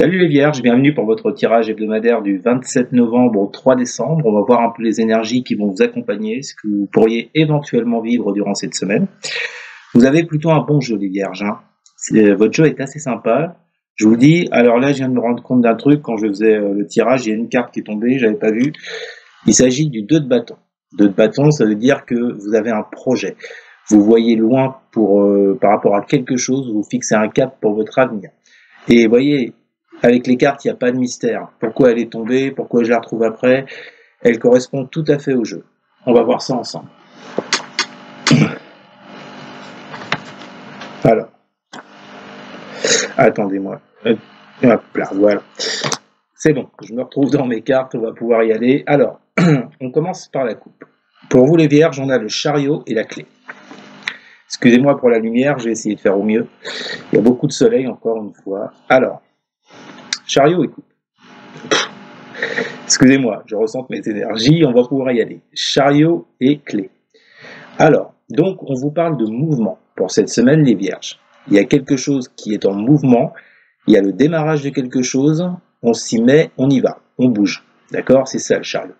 Salut les Vierges, bienvenue pour votre tirage hebdomadaire du 27 novembre au 3 décembre. On va voir un peu les énergies qui vont vous accompagner, ce que vous pourriez éventuellement vivre durant cette semaine. Vous avez plutôt un bon jeu les Vierges, hein. Votre jeu est assez sympa. Je vous dis, alors là je viens de me rendre compte d'un truc quand je faisais le tirage, il y a une carte qui est tombée, j'avais pas vu. Il s'agit du 2 de bâton. 2 de bâton, ça veut dire que vous avez un projet. Vous voyez loin par rapport à quelque chose, vous fixez un cap pour votre avenir. Et vous voyez, avec les cartes, il n'y a pas de mystère. Pourquoi elle est tombée, pourquoi je la retrouve après, elle correspond tout à fait au jeu. On va voir ça ensemble. Alors, attendez-moi. Hop là, voilà. C'est bon, je me retrouve dans mes cartes, on va pouvoir y aller. Alors, on commence par la coupe. Pour vous les Vierges, on a le chariot et la clé. Excusez-moi pour la lumière, j'ai essayé de faire au mieux. Il y a beaucoup de soleil, encore une fois. Alors, chariot et coupe. Excusez-moi, je ressens mes énergies, on va pouvoir y aller. Chariot et clé. Alors, donc, on vous parle de mouvement pour cette semaine, les Vierges. Il y a quelque chose qui est en mouvement, il y a le démarrage de quelque chose, on s'y met, on y va, on bouge. D'accord? C'est ça le chariot.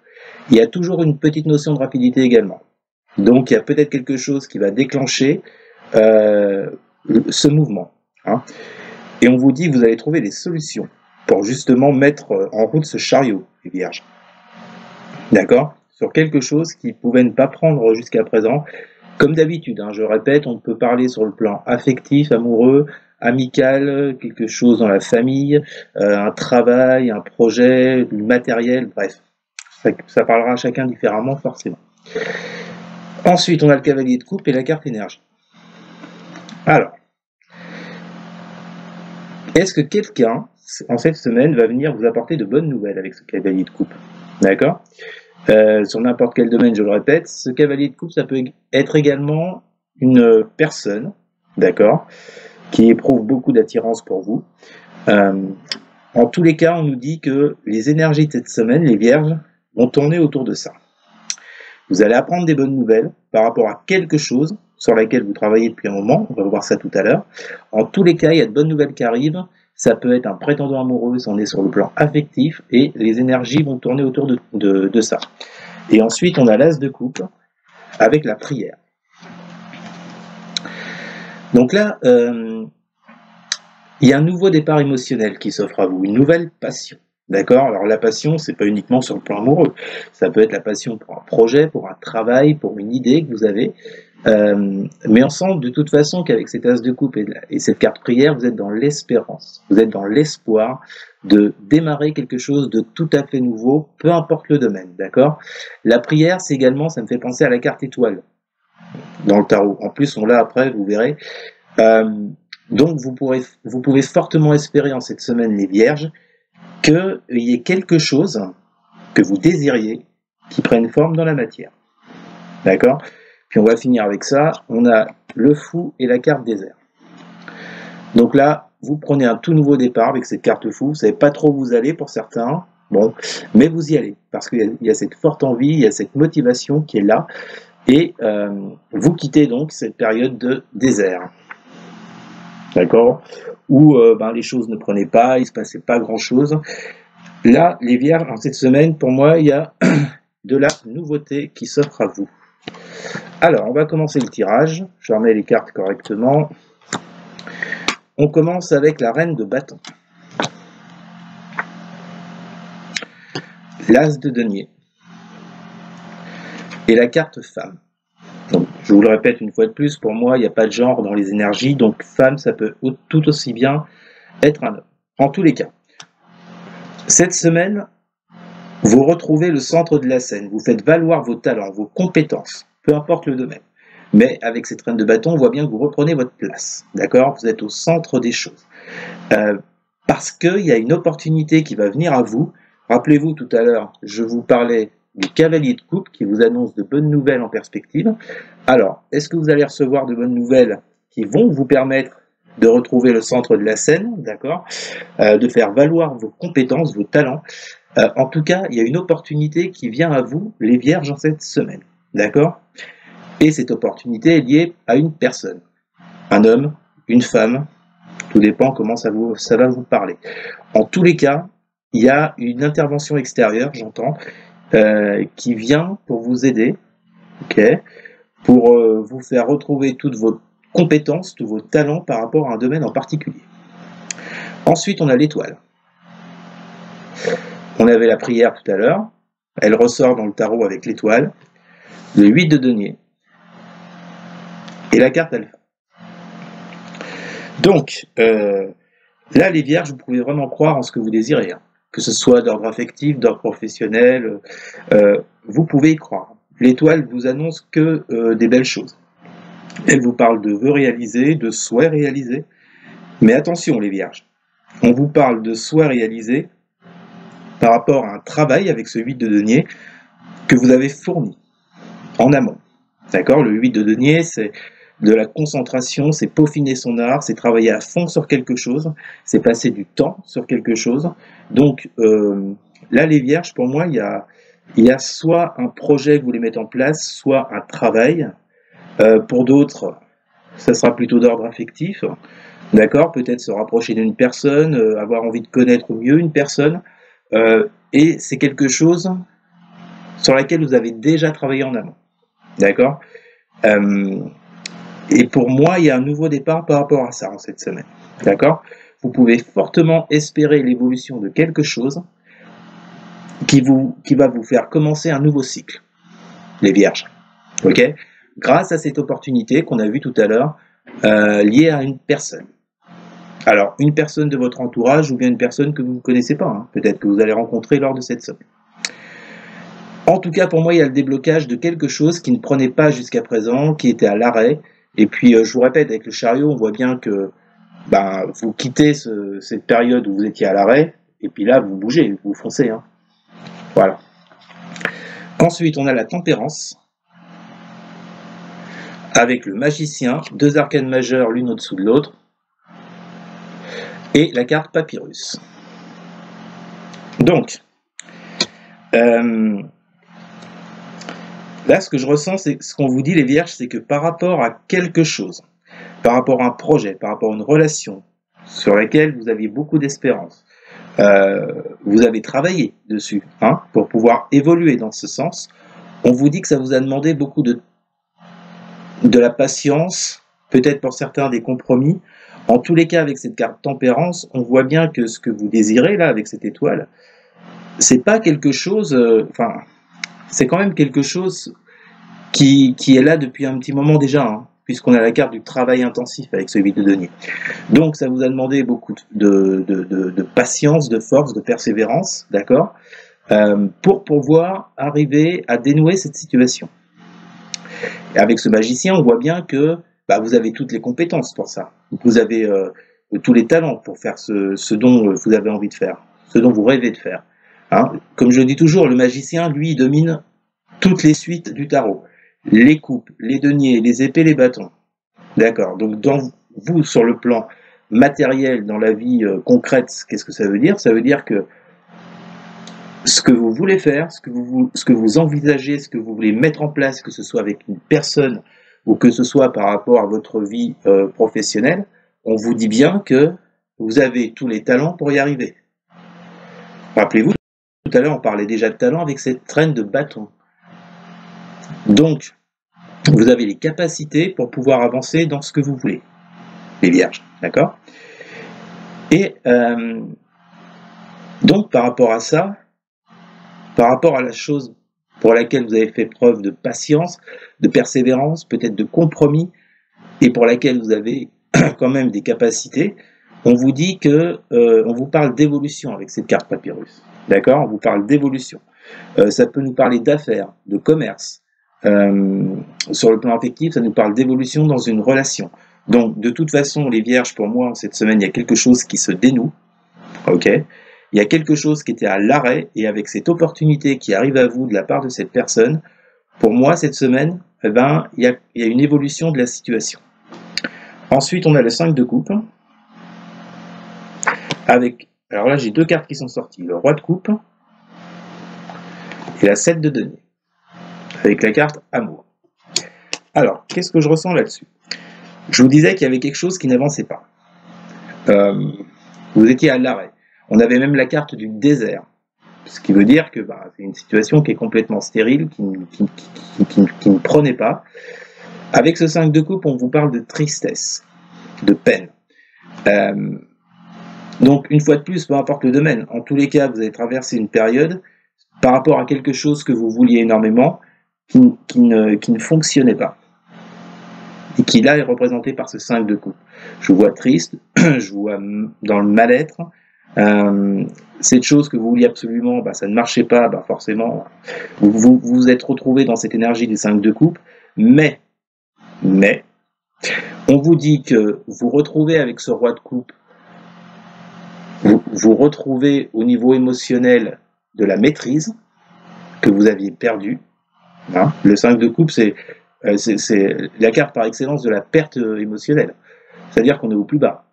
Il y a toujours une petite notion de rapidité également. Donc, il y a peut-être quelque chose qui va déclencher ce mouvement. Hein. Et on vous dit que vous allez trouver des solutions pour justement mettre en route ce chariot, les Vierges. D'accord? Sur quelque chose qui pouvait ne pas prendre jusqu'à présent. Comme d'habitude, hein, je répète, on peut parler sur le plan affectif, amoureux, amical, quelque chose dans la famille, un travail, un projet, du matériel, bref. Ça parlera à chacun différemment, forcément. Ensuite, on a le cavalier de coupe et la carte énergie. Alors, est-ce que quelqu'un, en cette semaine, va venir vous apporter de bonnes nouvelles avec ce cavalier de coupe? D'accord? Sur n'importe quel domaine, je le répète, ce cavalier de coupe, ça peut être également une personne, d'accord, qui éprouve beaucoup d'attirance pour vous. En tous les cas, on nous dit que les énergies de cette semaine, les Vierges, vont tourner autour de ça. Vous allez apprendre des bonnes nouvelles par rapport à quelque chose sur laquelle vous travaillez depuis un moment, on va voir ça tout à l'heure. En tous les cas, il y a de bonnes nouvelles qui arrivent, ça peut être un prétendant amoureux si on est sur le plan affectif, et les énergies vont tourner autour de ça. Et ensuite, on a l'as de coupe avec la prière. Donc là, il y a un nouveau départ émotionnel qui s'offre à vous, une nouvelle passion. D'accord? Alors la passion, c'est pas uniquement sur le plan amoureux. Ça peut être la passion pour un projet, pour un travail, pour une idée que vous avez. Mais on sent de toute façon qu'avec cet as de coupe et cette carte prière, vous êtes dans l'espérance. Vous êtes dans l'espoir de démarrer quelque chose de tout à fait nouveau, peu importe le domaine. D'accord? La prière, c'est également, ça me fait penser à la carte étoile dans le tarot. En plus, on l'a après, vous verrez. Donc vous pouvez fortement espérer en cette semaine, les Vierges, qu'il y ait quelque chose que vous désiriez qui prenne forme dans la matière. D'accord? Puis on va finir avec ça. On a le fou et la carte désert. Donc là, vous prenez un tout nouveau départ avec cette carte fou. Vous ne savez pas trop où vous allez pour certains. Bon, mais vous y allez. Parce qu'il y a cette forte envie, il y a cette motivation qui est là. Et vous quittez donc cette période de désert. D'accord? Où les choses ne prenaient pas, il ne se passait pas grand-chose. Là, les Vierges, en cette semaine, pour moi, il y a de la nouveauté qui s'offre à vous. Alors, on va commencer le tirage. Je remets les cartes correctement. On commence avec la reine de bâton. L'as de denier. Et la carte femme. Donc, je vous le répète une fois de plus, pour moi, il n'y a pas de genre dans les énergies, donc femme, ça peut tout aussi bien être un homme. En tous les cas, cette semaine, vous retrouvez le centre de la scène, vous faites valoir vos talents, vos compétences, peu importe le domaine. Mais avec cette reine de bâton, on voit bien que vous reprenez votre place, d'accord? Vous êtes au centre des choses. Parce qu'il y a une opportunité qui va venir à vous. Rappelez-vous, tout à l'heure, je vous parlais du cavalier de coupe qui vous annonce de bonnes nouvelles en perspective. Alors, est-ce que vous allez recevoir de bonnes nouvelles qui vont vous permettre de retrouver le centre de la scène, d'accord, de faire valoir vos compétences, vos talents. En tout cas, il y a une opportunité qui vient à vous, les Vierges, en cette semaine, d'accord? Et cette opportunité est liée à une personne, un homme, une femme, Tout dépend comment ça va vous parler. En tous les cas, il y a une intervention extérieure, j'entends, qui vient pour vous aider, ok, pour vous faire retrouver toutes vos compétences, tous vos talents par rapport à un domaine en particulier. Ensuite, on a l'étoile. On avait la prière tout à l'heure, elle ressort dans le tarot avec l'étoile, le 8 de denier et la carte alpha. Donc, là, les vierges, vous pouvez vraiment croire en ce que vous désirez, hein. Que ce soit d'ordre affectif, d'ordre professionnel, vous pouvez y croire. L'étoile vous annonce que des belles choses. Elle vous parle de vœux réalisés, de souhaits réalisés. Mais attention, les vierges, on vous parle de souhaits réalisés par rapport à un travail avec ce 8 de denier que vous avez fourni en amont. D'accord? Le 8 de denier, c'est de la concentration, c'est peaufiner son art, c'est travailler à fond sur quelque chose, c'est passer du temps sur quelque chose. Donc là, les vierges, pour moi, il y a soit un projet que vous voulez mettre en place, soit un travail. Pour d'autres, ça sera plutôt d'ordre affectif. D'accord? Peut-être se rapprocher d'une personne, avoir envie de connaître mieux une personne. Et c'est quelque chose sur laquelle vous avez déjà travaillé en amont. D'accord? Et pour moi, il y a un nouveau départ par rapport à ça en cette semaine. D'accord? Vous pouvez fortement espérer l'évolution de quelque chose qui va vous faire commencer un nouveau cycle, les vierges. Ok? Grâce à cette opportunité qu'on a vue tout à l'heure, liée à une personne. Alors, une personne de votre entourage ou bien une personne que vous ne connaissez pas, hein, peut-être que vous allez rencontrer lors de cette semaine. En tout cas, pour moi, il y a le déblocage de quelque chose qui ne prenait pas jusqu'à présent, qui était à l'arrêt. Et puis, je vous répète, avec le chariot, on voit bien que vous quittez cette période où vous étiez à l'arrêt, et puis là, vous bougez, vous foncez. Hein. Voilà. Ensuite, on a la tempérance, avec le magicien, 2 arcanes majeures l'une au-dessous de l'autre, et la carte papyrus. Donc, là, ce que je ressens, c'est ce qu'on vous dit, les vierges, c'est que par rapport à quelque chose, par rapport à un projet, par rapport à une relation sur laquelle vous aviez beaucoup d'espérance, vous avez travaillé dessus, hein, pour pouvoir évoluer dans ce sens, on vous dit que ça vous a demandé beaucoup de la patience, peut-être pour certains des compromis. En tous les cas, avec cette carte tempérance, on voit bien que ce que vous désirez, là, avec cette étoile, c'est pas quelque chose, c'est quand même quelque chose qui est là depuis un petit moment déjà, hein, puisqu'on a la carte du travail intensif avec ce 8 de denier. Donc ça vous a demandé beaucoup de patience, de force, de persévérance, d'accord, pour pouvoir arriver à dénouer cette situation. Et avec ce magicien, on voit bien que vous avez toutes les compétences pour ça. Vous avez tous les talents pour faire ce dont vous avez envie de faire, ce dont vous rêvez de faire. Hein, comme je le dis toujours, le magicien, lui, il domine toutes les suites du tarot. Les coupes, les deniers, les épées, les bâtons. D'accord. Donc, dans vous, sur le plan matériel, dans la vie concrète, qu'est-ce que ça veut dire? Ça veut dire que ce que vous voulez faire, ce que vous envisagez, ce que vous voulez mettre en place, que ce soit avec une personne ou que ce soit par rapport à votre vie professionnelle, on vous dit bien que vous avez tous les talents pour y arriver. Rappelez-vous, tout à l'heure, on parlait déjà de talent avec cette traîne de bâton. Donc, vous avez les capacités pour pouvoir avancer dans ce que vous voulez, les vierges, d'accord? Et donc, par rapport à ça, par rapport à la chose pour laquelle vous avez fait preuve de patience, de persévérance, peut-être de compromis, et pour laquelle vous avez quand même des capacités, on vous dit que on vous parle d'évolution avec cette carte papyrus. D'accord? On vous parle d'évolution. Ça peut nous parler d'affaires, de commerce. Sur le plan affectif, ça nous parle d'évolution dans une relation. Donc, de toute façon, les vierges, pour moi, cette semaine, il y a quelque chose qui se dénoue. Ok? Il y a quelque chose qui était à l'arrêt, et avec cette opportunité qui arrive à vous de la part de cette personne, pour moi, cette semaine, il y a une évolution de la situation. Ensuite, on a le 5 de coupe. Alors là, j'ai 2 cartes qui sont sorties. Le roi de coupe et la 7 de denier. Avec la carte amour. Alors, qu'est-ce que je ressens là-dessus? Je vous disais qu'il y avait quelque chose qui n'avançait pas. Vous étiez à l'arrêt. On avait même la carte du désert. Ce qui veut dire que c'est une situation qui est complètement stérile, qui ne prenait pas. Avec ce 5 de coupe, on vous parle de tristesse, de peine. Donc, une fois de plus, peu importe le domaine, en tous les cas, vous avez traversé une période par rapport à quelque chose que vous vouliez énormément, qui ne fonctionnait pas. Et qui là est représenté par ce 5 de coupe. Je vous vois triste, je vous vois dans le mal-être. Cette chose que vous vouliez absolument, ça ne marchait pas, forcément, vous vous êtes retrouvé dans cette énergie du 5 de coupe, mais, on vous dit que vous retrouvez avec ce roi de coupe, vous retrouvez au niveau émotionnel de la maîtrise que vous aviez perdue. Hein, le 5 de coupe, c'est la carte par excellence de la perte émotionnelle. C'est-à-dire qu'on est au plus bas.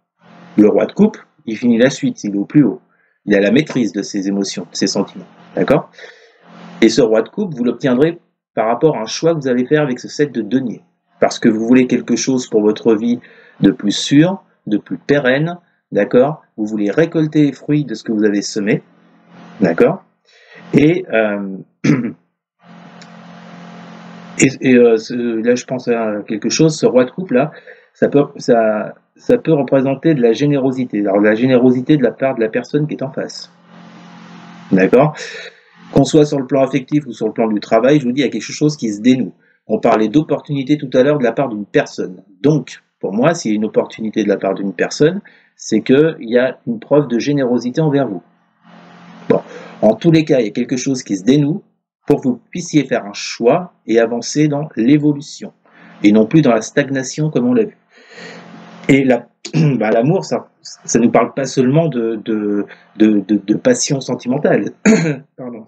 Le roi de coupe, il finit la suite, il est au plus haut. Il a la maîtrise de ses émotions, de ses sentiments. D'accord? Et ce roi de coupe, vous l'obtiendrez par rapport à un choix que vous allez faire avec ce 7 de denier. Parce que vous voulez quelque chose pour votre vie de plus sûr, de plus pérenne, d'accord? Vous voulez récolter les fruits de ce que vous avez semé, d'accord? Et là, je pense à quelque chose, ce roi de coupe là, ça peut représenter de la générosité. Alors la générosité de la part de la personne qui est en face. D'accord? Qu'on soit sur le plan affectif ou sur le plan du travail, je vous dis, il y a quelque chose qui se dénoue. On parlait d'opportunité tout à l'heure de la part d'une personne. Donc, pour moi, s'il y a une opportunité de la part d'une personne, c'est qu'il y a une preuve de générosité envers vous. Bon, en tous les cas, il y a quelque chose qui se dénoue pour que vous puissiez faire un choix et avancer dans l'évolution, et non plus dans la stagnation comme on l'a vu. Et l'amour, ça ne nous parle pas seulement de passion sentimentale. Pardon.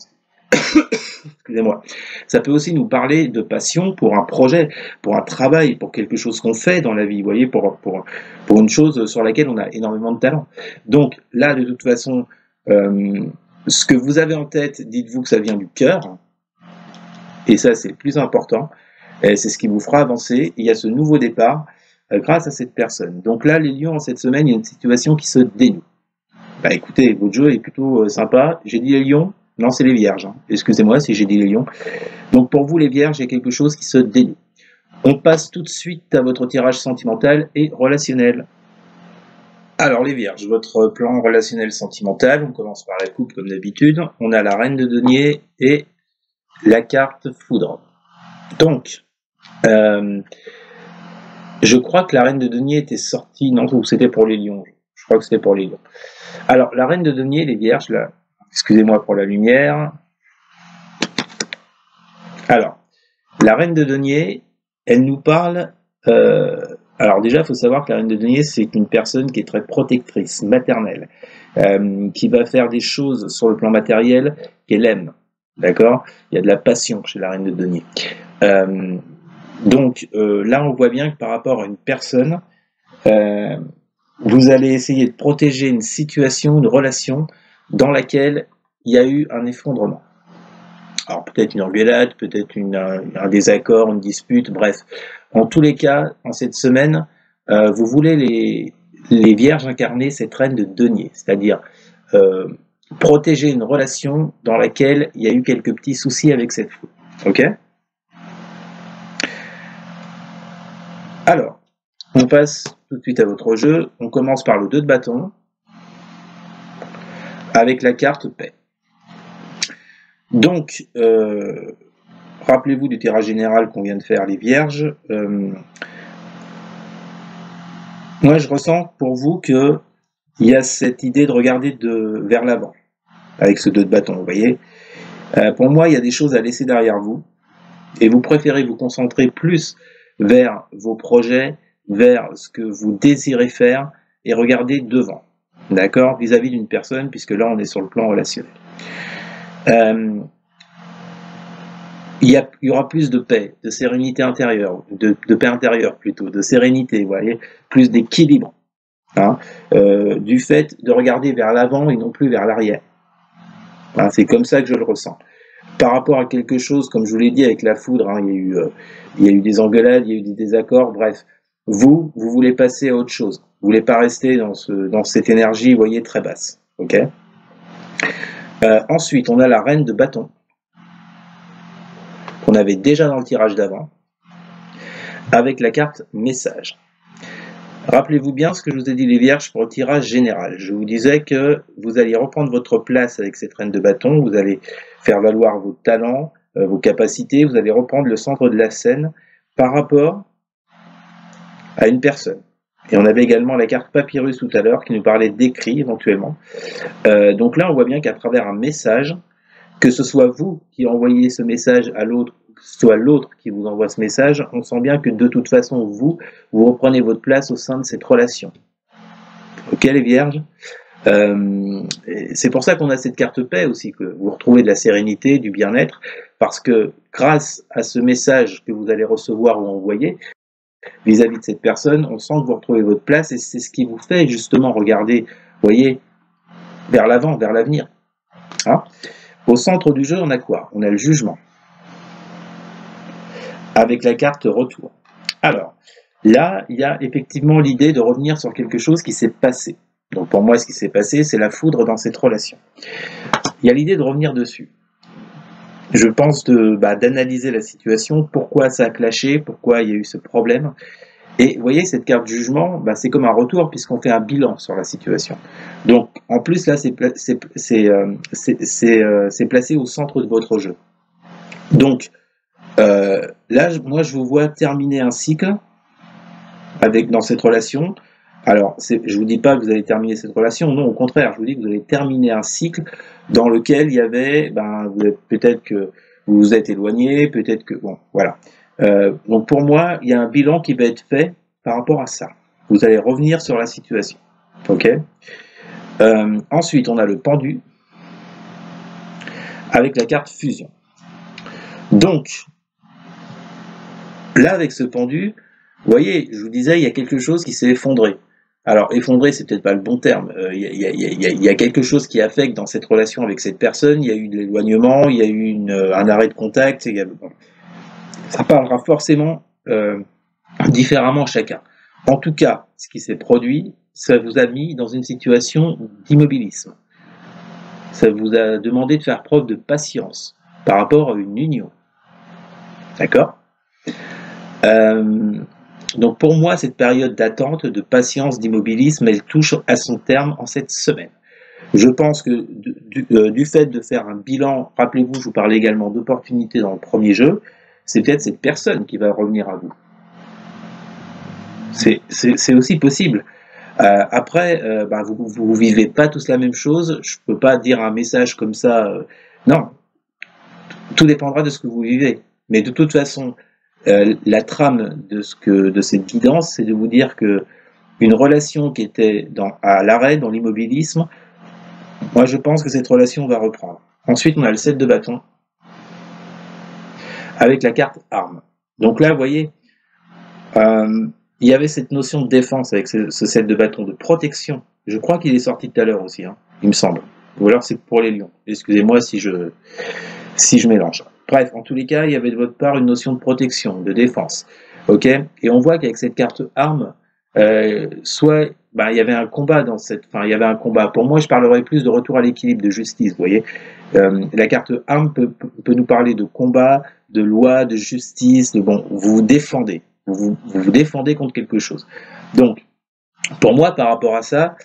Excusez-moi. Ça peut aussi nous parler de passion pour un projet, pour un travail, pour quelque chose qu'on fait dans la vie, vous voyez, pour une chose sur laquelle on a énormément de talent. Donc là, de toute façon, ce que vous avez en tête, dites-vous que ça vient du cœur, et ça c'est le plus important, et c'est ce qui vous fera avancer. Il y a ce nouveau départ grâce à cette personne. Donc là, les lions, en cette semaine, il y a une situation qui se dénoue. Écoutez, votre jeu est plutôt sympa. J'ai dit les lions? Non, c'est les vierges. Hein. Excusez-moi si j'ai dit les lions. Donc pour vous, les vierges, il y a quelque chose qui se dénoue. On passe tout de suite à votre tirage sentimental et relationnel. Alors les vierges, votre plan relationnel sentimental, on commence par la coupe comme d'habitude. On a la reine de denier et la carte foudre. Donc, je crois que la reine de denier était sortie, non, c'était pour les lions. Je crois que c'était pour les lions. Alors, la reine de denier, les vierges, là, excusez-moi pour la lumière. Alors, la reine de denier, elle nous parle... alors déjà, il faut savoir que la reine de denier, c'est une personne qui est très protectrice, maternelle, qui va faire des choses sur le plan matériel qu'elle aime. D'accord? Il y a de la passion chez la reine de denier. Donc là, on voit bien que par rapport à une personne, vous allez essayer de protéger une situation, une relation dans laquelle il y a eu un effondrement. Alors peut-être une engueulade, peut-être un désaccord, une dispute, bref. En tous les cas, en cette semaine, vous voulez les vierges incarner cette reine de denier, c'est-à-dire protéger une relation dans laquelle il y a eu quelques petits soucis avec cette foule. Ok ? Alors, on passe tout de suite à votre jeu. On commence par le 2 de bâton avec la carte paix. Donc, rappelez-vous du tirage général qu'on vient de faire, les vierges. Moi, je ressens pour vous qu'il y a cette idée de regarder vers l'avant avec ce 2 de bâton, vous voyez. Pour moi, il y a des choses à laisser derrière vous et vous préférez vous concentrer plus vers vos projets, vers ce que vous désirez faire et regarder devant, d'accord, vis-à-vis d'une personne, puisque là, on est sur le plan relationnel. Il y aura plus de paix, de sérénité intérieure, de paix intérieure plutôt, de sérénité, vous voyez, plus d'équilibre, hein, du fait de regarder vers l'avant et non plus vers l'arrière. Hein, c'est comme ça que je le ressens. Par rapport à quelque chose, comme je vous l'ai dit avec la foudre, hein, il y a eu des engueulades, il y a eu des désaccords, bref. Vous voulez passer à autre chose. Vous voulez pas rester dans cette énergie, vous voyez, très basse. Ok. Ensuite, on a la reine de bâton, qu'on avait déjà dans le tirage d'avant, avec la carte message. Rappelez-vous bien ce que je vous ai dit les vierges pour le tirage général. Je vous disais que vous alliez reprendre votre place avec cette reine de bâton, vous allez faire valoir vos talents, vos capacités, vous allez reprendre le centre de la scène par rapport à une personne. Et on avait également la carte papyrus tout à l'heure qui nous parlait d'écrit éventuellement. Donc là, on voit bien qu'à travers un message, que ce soit vous qui envoyez ce message à l'autre, que ce soit l'autre qui vous envoie ce message, on sent bien que de toute façon, vous reprenez votre place au sein de cette relation. Ok les vierges, c'est pour ça qu'on a cette carte paix aussi, que vous retrouvez de la sérénité, du bien-être, parce que grâce à ce message que vous allez recevoir ou envoyer, vis-à-vis de cette personne, on sent que vous retrouvez votre place et c'est ce qui vous fait justement regarder, vous voyez, vers l'avant, vers l'avenir. Hein? Au centre du jeu, on a quoi? On a le jugement. Avec la carte retour. Alors, là, il y a effectivement l'idée de revenir sur quelque chose qui s'est passé. Donc pour moi, ce qui s'est passé, c'est la foudre dans cette relation. Il y a l'idée de revenir dessus. Je pense d'analyser la situation, pourquoi ça a clashé, pourquoi il y a eu ce problème. Et vous voyez, cette carte jugement, c'est comme un retour puisqu'on fait un bilan sur la situation. Donc, en plus, là, c'est placé au centre de votre jeu. Donc, là, moi, je vous vois terminer un cycle dans cette relation. Alors, je vous dis pas que vous allez terminer cette relation, non, au contraire, je vous dis que vous allez terminer un cycle dans lequel il y avait, peut-être que vous vous êtes éloigné, peut-être que, bon, voilà. Donc pour moi, il y a un bilan qui va être fait par rapport à ça. Vous allez revenir sur la situation. Ok. Ensuite, on a le pendu avec la carte fusion. Donc, là, avec ce pendu, vous voyez, je vous disais, il y a quelque chose qui s'est effondré. Alors, effondré, c'est peut-être pas le bon terme. Il y a quelque chose qui affecte dans cette relation avec cette personne. Il y a eu de l'éloignement, il y a eu un arrêt de contact. Ça parlera forcément différemment chacun. En tout cas, ce qui s'est produit, ça vous a mis dans une situation d'immobilisme. Ça vous a demandé de faire preuve de patience par rapport à une union. D'accord ? Donc pour moi, cette période d'attente, de patience, d'immobilisme, elle touche à son terme en cette semaine. Je pense que du fait de faire un bilan, rappelez-vous, je vous parlais également d'opportunités dans le premier jeu, c'est peut-être cette personne qui va revenir à vous. C'est aussi possible. Après, vous vivez pas tous la même chose. Je peux pas dire un message comme ça. Non, tout dépendra de ce que vous vivez. Mais de toute façon, la trame de cette guidance, c'est de vous dire que une relation qui était à l'arrêt, dans l'immobilisme, moi je pense que cette relation va reprendre. Ensuite, on a le 7 de bâton avec la carte arme. Donc là, vous voyez, il y avait cette notion de défense avec ce 7 de bâton, de protection. Je crois qu'il est sorti tout à l'heure aussi, il me semble. Ou alors c'est pour les lions. Excusez-moi si je mélange. Bref, en tous les cas, il y avait de votre part une notion de protection, de défense. Ok ? Et on voit qu'avec cette carte arme, soit il y avait un combat il y avait un combat. Pour moi, je parlerais plus de retour à l'équilibre, de justice. Vous voyez, la carte arme peut nous parler de combat, de loi, de justice. Vous vous défendez. Vous vous défendez contre quelque chose. Donc, pour moi, par rapport à ça,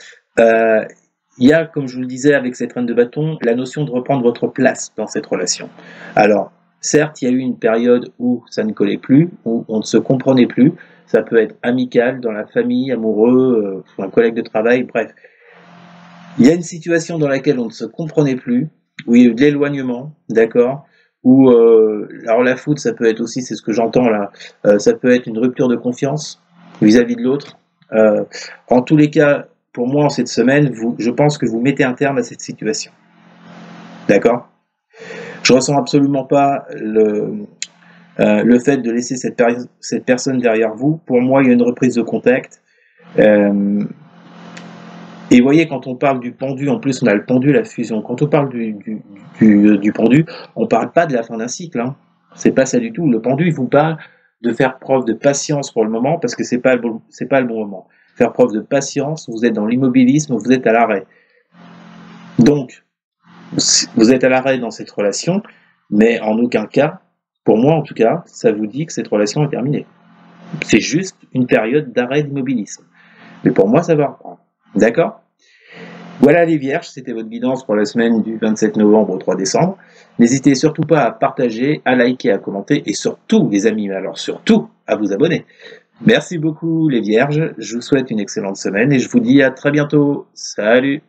il y a, comme je vous le disais avec cette reine de bâton, la notion de reprendre votre place dans cette relation. Alors, certes, il y a eu une période où ça ne collait plus, où on ne se comprenait plus. Ça peut être amical, dans la famille, amoureux, un collègue de travail, bref. Il y a une situation dans laquelle on ne se comprenait plus, où il y a eu de l'éloignement, d'accord ? Ou alors la foudre, ça peut être aussi, c'est ce que j'entends là, ça peut être une rupture de confiance vis-à-vis de l'autre. En tous les cas, pour moi, en cette semaine, je pense que vous mettez un terme à cette situation. D'accord ? Je ressens absolument pas le fait de laisser cette personne derrière vous. Pour moi, il y a une reprise de contact. Et vous voyez, quand on parle du pendu, en plus on a le pendu, la fusion. Quand on parle du pendu, on parle pas de la fin d'un cycle. C'est pas ça du tout. Le pendu, il vous parle de faire preuve de patience pour le moment, parce que c'est pas le bon moment. faire preuve de patience, vous êtes dans l'immobilisme, vous êtes à l'arrêt. Donc, vous êtes à l'arrêt dans cette relation, mais en aucun cas, pour moi en tout cas, ça vous dit que cette relation est terminée. C'est juste une période d'arrêt d'immobilisme. Mais pour moi, ça va reprendre. D'accord? Voilà les vierges, c'était votre guidance pour la semaine du 27 novembre au 3 décembre. N'hésitez surtout pas à partager, à liker, à commenter et surtout, les amis, alors surtout, à vous abonner. Merci beaucoup les vierges, je vous souhaite une excellente semaine et je vous dis à très bientôt. Salut!